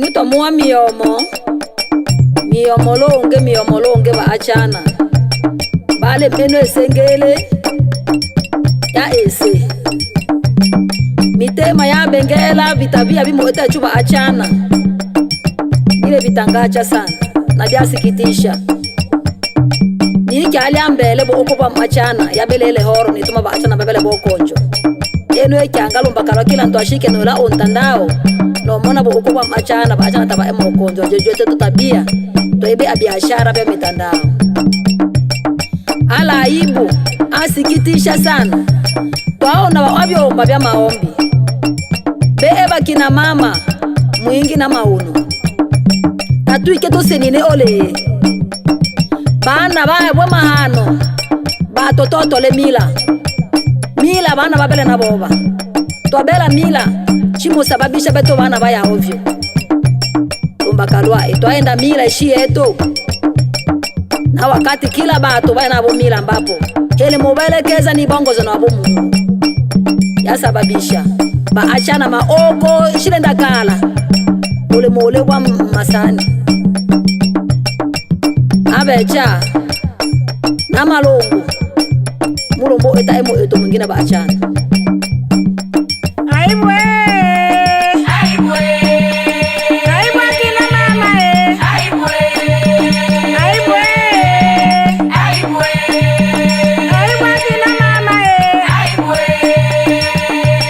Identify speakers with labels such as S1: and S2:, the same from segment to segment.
S1: Ingito muwa miyomo longe ba achana bale meno esengele ya ese mitema ya bengela vitabia bimoeta chuba achana ile vitangacha sana na byasikitisha nikyali ambele bo okuba machana ya belele horo nituma ba achana babele bo konjo eno ekyangalumba kala kila ndo ashike no la ontandao no mona bo okuba machana ba achana taba emo konjo jejote tutabia toebe biashara bya mitandao ala aibu asikitisha sana twaona wabyomba bya maombi beeba kina mama mwingi na mauno tatuike tosenine ole bana bwa mahano batototole mila bana babele na boba twabela mila chimusababisha beto bana baya ovyo lumbakalwa etwaenda mila ishi yetu na wakati kila bato bana abo mila ambapo hele mubelekeza ni bongozo na abo Mungu yasababisha baachana maoko shilenda kala ule mole wa masani abecha na malongo mulombo etaimo eto mwingine baachana
S2: aibwe Mama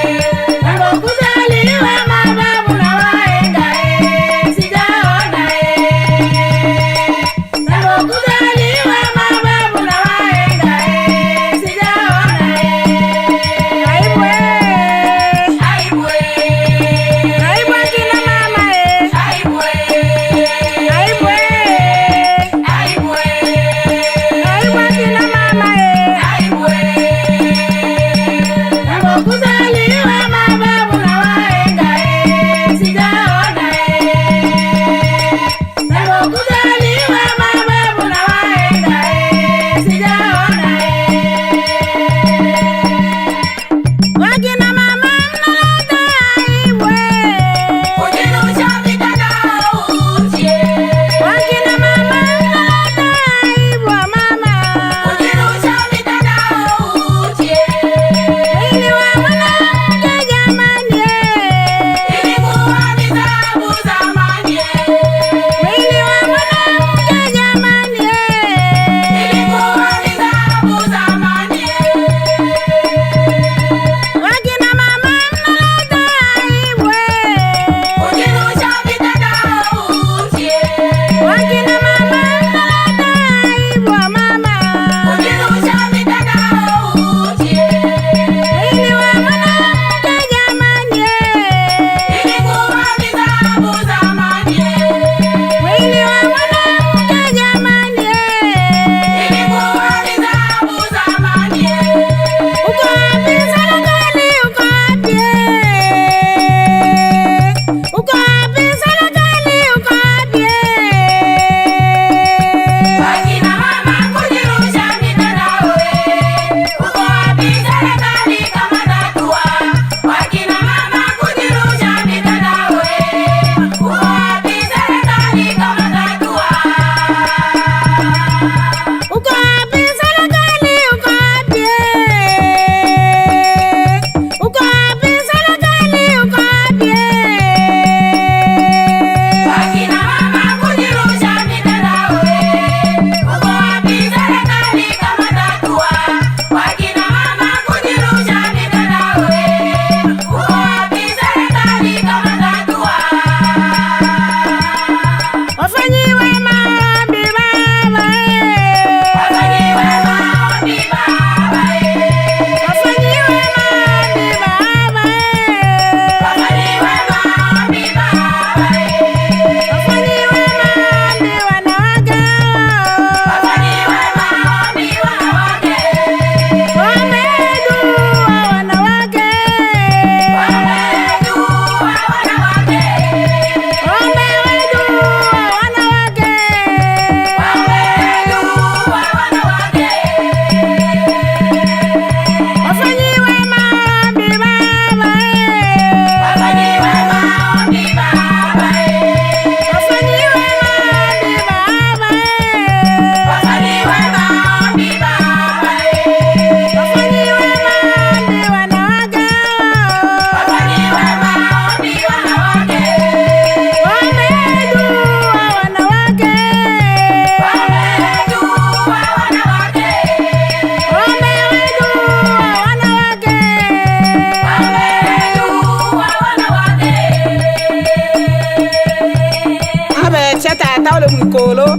S2: mwikolo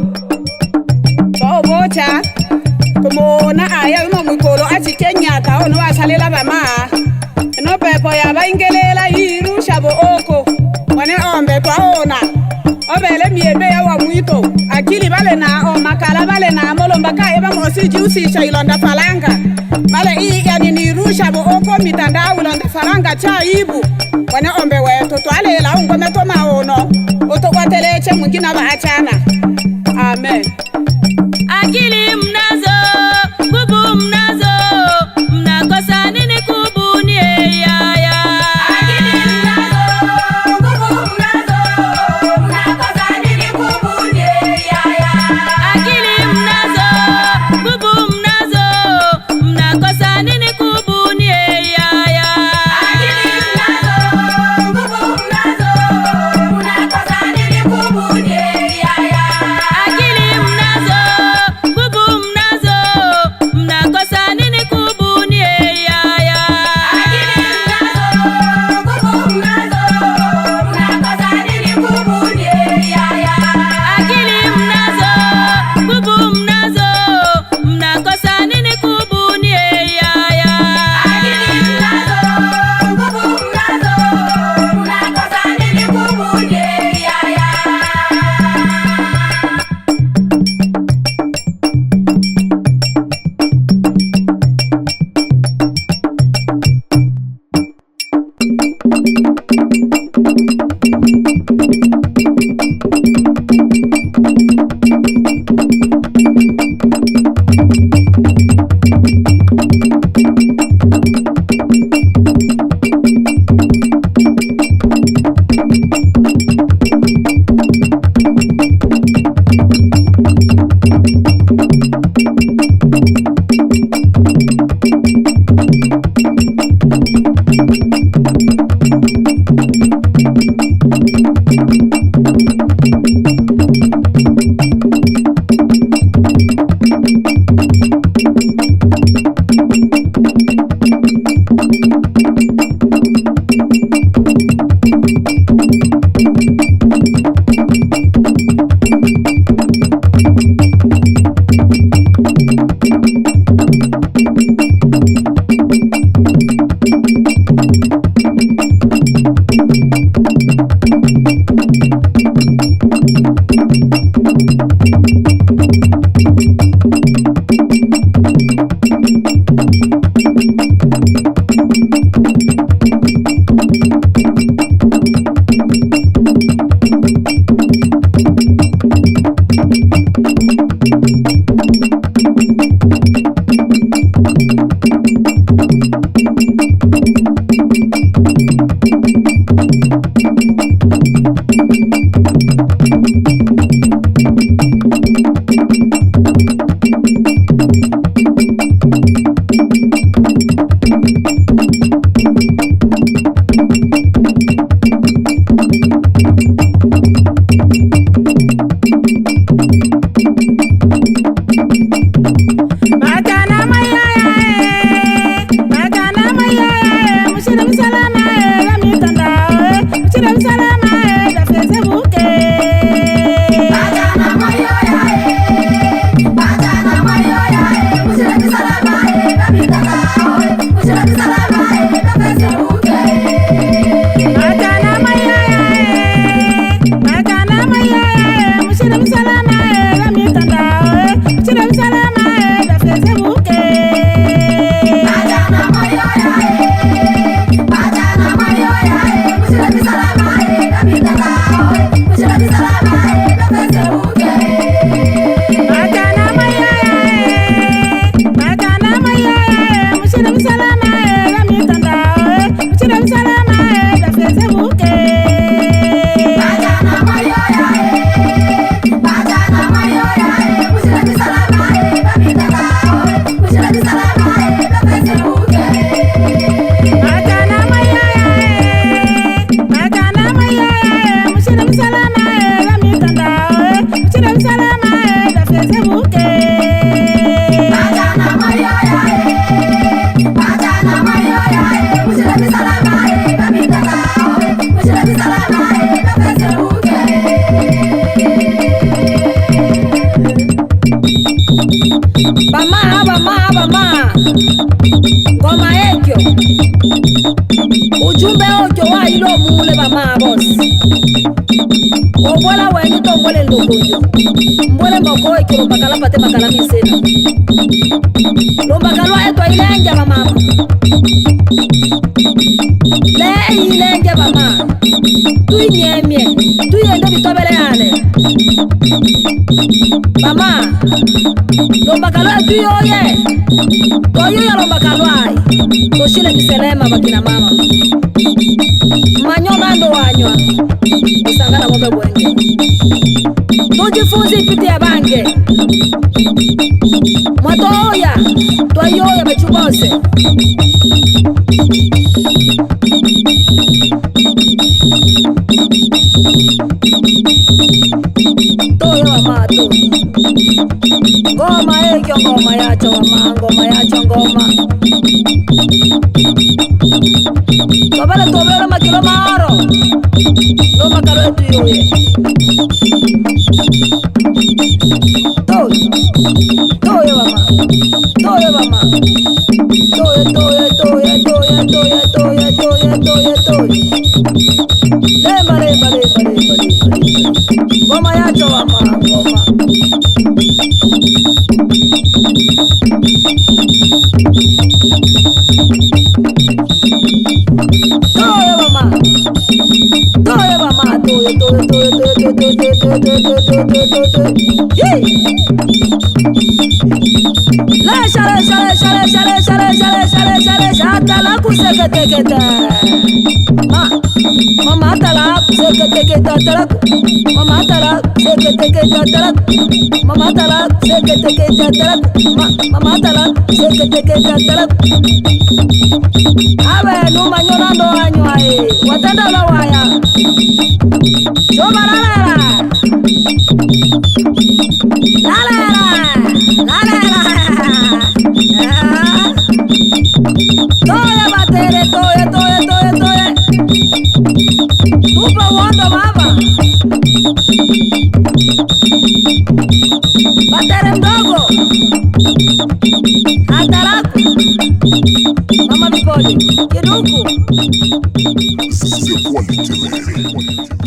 S2: bocha kumona aya uma mwikolo achikenyaka ono wasalela bama no pepo ya baingelela yirusha bo oko wane ombe twaona obele miebe ya wa mwito akili bale na o makala bale na molomba ka eba mosiji usisha ilonda falanga bale hii yani nirusha bo oko mitandao ilonda falanga cha ibu wane ombe wetu twalela ungome to maono utokwateleche mwingina baachana. Amen.
S3: Akili mnazo, kubu mnazo, mnakosa nini kubuni yaya? Akili mnazo, kubu mnazo, mnakosa nini kubuni yaya? Akili mnazo, kubu mnazo, mnakosa nini kubuni yaya? Akili mnazo, kubu mnazo, mnakosa nini kubuni yaya? Akili mnazo, kubu mnazo,
S1: chumbe ojo wa ilo mule mama boss obola weni to mbole ndokonjo mbole moko ikiro bakala pate bakala misena lomba kalwa eto ilenja mama le ilenja mama tuinyemye tuyende bitobele yale mama lomba kalwa tuyoye toyoya lomba kalwa toshile miselema bakina mama manyona ndo wanywa usangana ngombe bwenge tujifunze ipiti ya bange mwatoya twayoya bechubose toyo wamato ngoma ekyo ngoma yacho wama ngoma yacho ngoma tobele tobele makilo maoro lo makalo etu yoye toyo mama toyo mama toyo lemba ngoma yacho mama ngoma Atala kuseketeketa mama atala kuseketeketa atala mama atala kuseketeketa atala mama atala kuseketeketa atala mama atala kuseketeketa atala awe numa nyona ndo anywa watenda la waya somarala toya batere toya tupa wondo baba batere mdogo hataraku mama bipole kiduku
S4: Quality.